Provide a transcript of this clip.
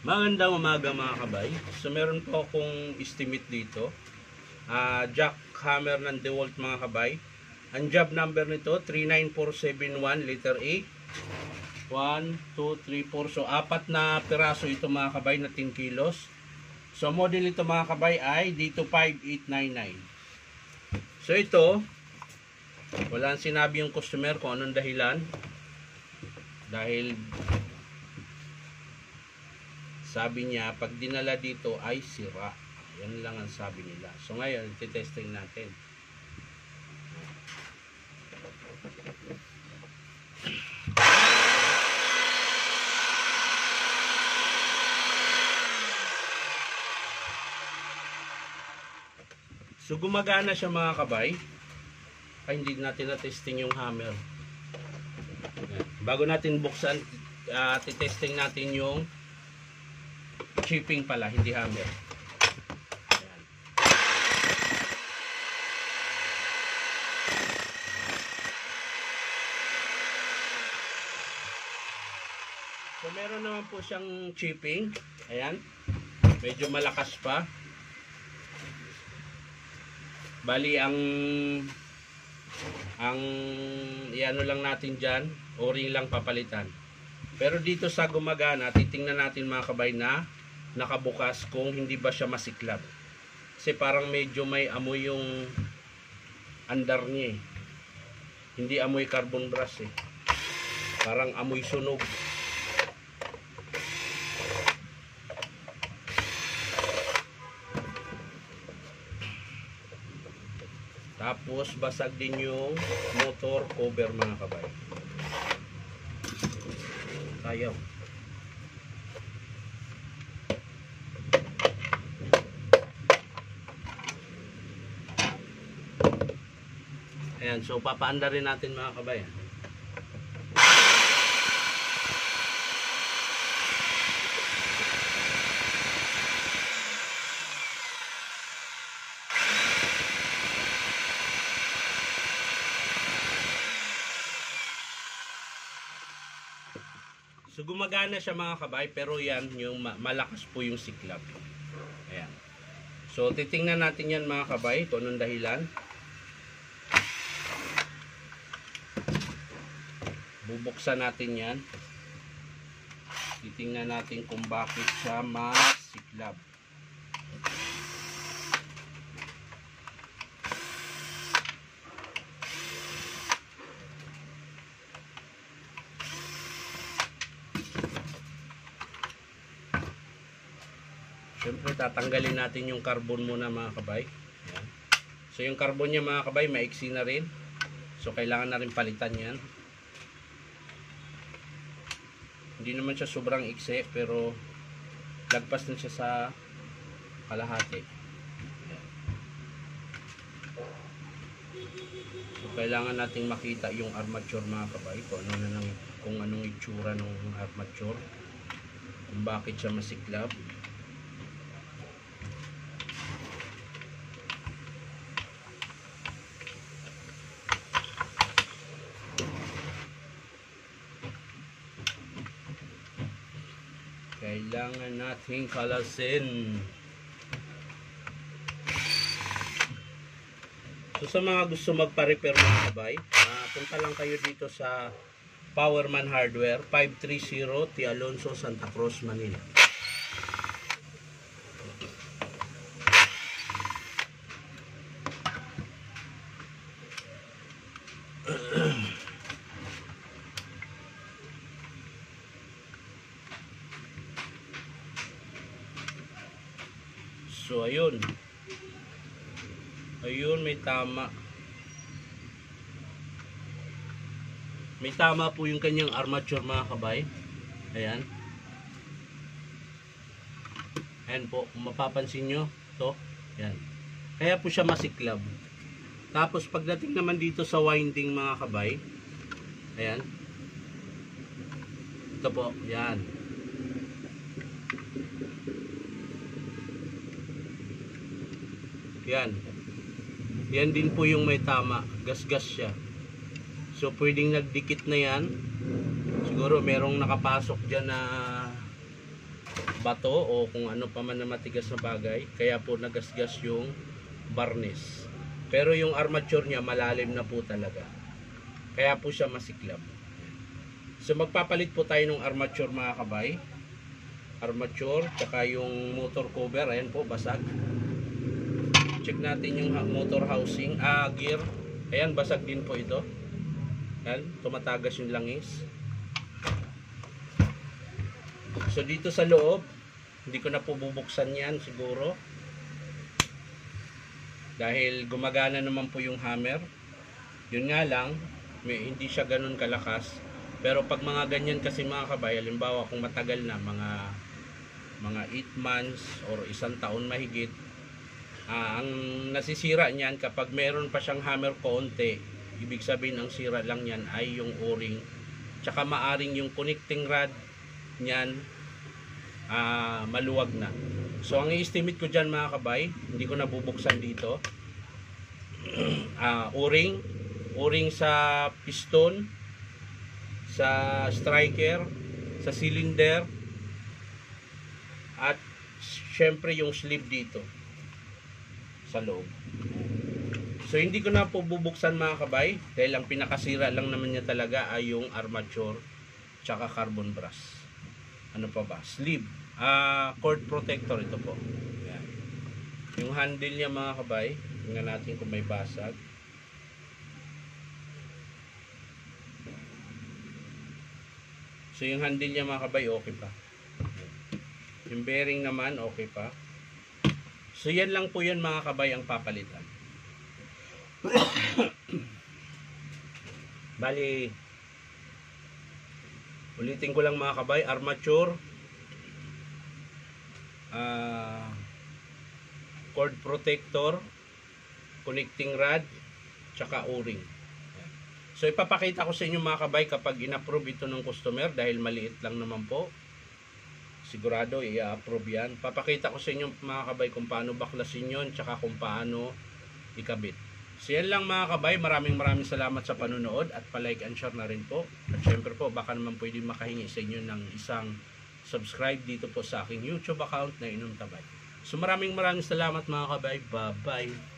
Magandang umaga mga kabay. So meron po akong estimate dito. Jack hammer ng DeWalt mga kabay. Ang job number nito 39471 letter A. 1, 2, 3, 4. So apat na piraso ito mga kabay na 10 kilos. So model ito mga kabay ay D25899. So ito, walang sinabi yung customer kung anong dahilan. Dahil sabi niya, pag dinala dito ay sira. Yan lang ang sabi nila. So ngayon, titesting natin. So gumagana siya mga kabay. Ay, hindi natin na-testing yung hammer. Bago natin buksan, titesting natin yung chipping pala, hindi hammer. Ayan. So meron naman po siyang chipping. Ayan. Medyo malakas pa. Bali ang iano lang natin dyan, o-ring lang papalitan. Pero dito sa gumagana, titingnan natin mga kabay na nakabukas kung hindi ba siya masiklab. Kasi parang medyo may amoy yung andar niya eh. Hindi amoy carbon brush eh. Parang amoy sunog. Tapos basag din yung motor cover mga kabay. Ayaw. Ayan, so papaanda rin natin mga kabay. So gumagana siya mga kabay, pero yan yung malakas po yung siklab. Ayan. So titingnan natin yan mga kabay kung anong dahilan. Bubuksan natin yan. Titingnan natin kung bakit siya masiklab. Siyempre tatanggalin natin yung carbon muna mga kabay. Ayan. So yung carbon niya mga kabay maiksi na rin. So kailangan na rin palitan yan. Hindi naman siya sobrang iksi, pero lagpas na siya sa kalahati. Ayan. So kailangan nating makita yung armature mga kabay, kung anong itsura ng armature, kung bakit siya masiklab. Kailangan nating kalasin. So sa mga gusto magpa-repair mga kabay, punta lang kayo dito sa Powerman Hardware, 530 T. Alonso, Santa Cruz, Manila. So ayun. Ayun, may tama. May tama po yung kanyang armature mga kabay. Ayan. Ayan po, kung mapapansin nyo, to, ayan. Kaya po siya masiklab. Tapos pagdating naman dito sa winding mga kabay, ayan. Ito po, ayan. Yan. Yan din po yung may tama. Gas-gas siya. So pwedeng nagdikit na yan. Siguro merong nakapasok dyan na bato o kung ano pa man na matigas na bagay, kaya po nagasgas yung varnish. Pero yung armature niya malalim na po talaga, kaya po siya masiklab. So magpapalit po tayo ng armature mga kabay. Armature, tsaka yung motor cover, ayan po, basag. Check natin yung motor housing, gear. Ayan, basag din po ito. Ayan, tumatagas yung langis. So dito sa loob, hindi ko na po bubuksan yan siguro. Dahil gumagana naman po yung hammer. Yun nga lang, hindi siya ganun kalakas. Pero pag mga ganyan kasi mga kabay, halimbawa kung matagal na, mga 8 months or 1 taon mahigit, ang nasisira niyan kapag meron pa siyang hammer konti, ibig sabihin ang sira lang niyan ay yung o-ring, tsaka maaring yung connecting rod niyan maluwag na. So ang i-estimate ko dyan mga kabay, hindi ko nabubuksan dito, o-ring sa piston, sa striker, sa cylinder, at syempre yung sleeve dito sa loob. So hindi ko na po bubuksan mga kabay, dahil ang pinakasira lang naman niya talaga ay yung armature tsaka carbon brass. Ano pa ba? Sleeve, cord protector ito po. Yan. Yung handle niya mga kabay, tingnan natin kung may basag. So yung handle niya mga kabay okay pa. Yung bearing naman okay pa. So yan lang po yan mga kabay ang papalitan. Bali, ulitin ko lang mga kabay, armature, cord protector, connecting rod, tsaka o-ring. So ipapakita ko sa inyo mga kabay kapag in-approve ito ng customer, dahil maliit lang naman po. Sigurado i-approve yan. Papakita ko sa inyo mga kabay kung paano baklasin yun, tsaka kung paano ikabit. So yan lang mga kabay, maraming salamat sa panunood, at pa-like and share na rin po. At syempre po, baka naman pwede makahingi sa inyo ng isang subscribe dito po sa aking YouTube account na Inom Tabay. So maraming salamat mga kabay. Bye bye.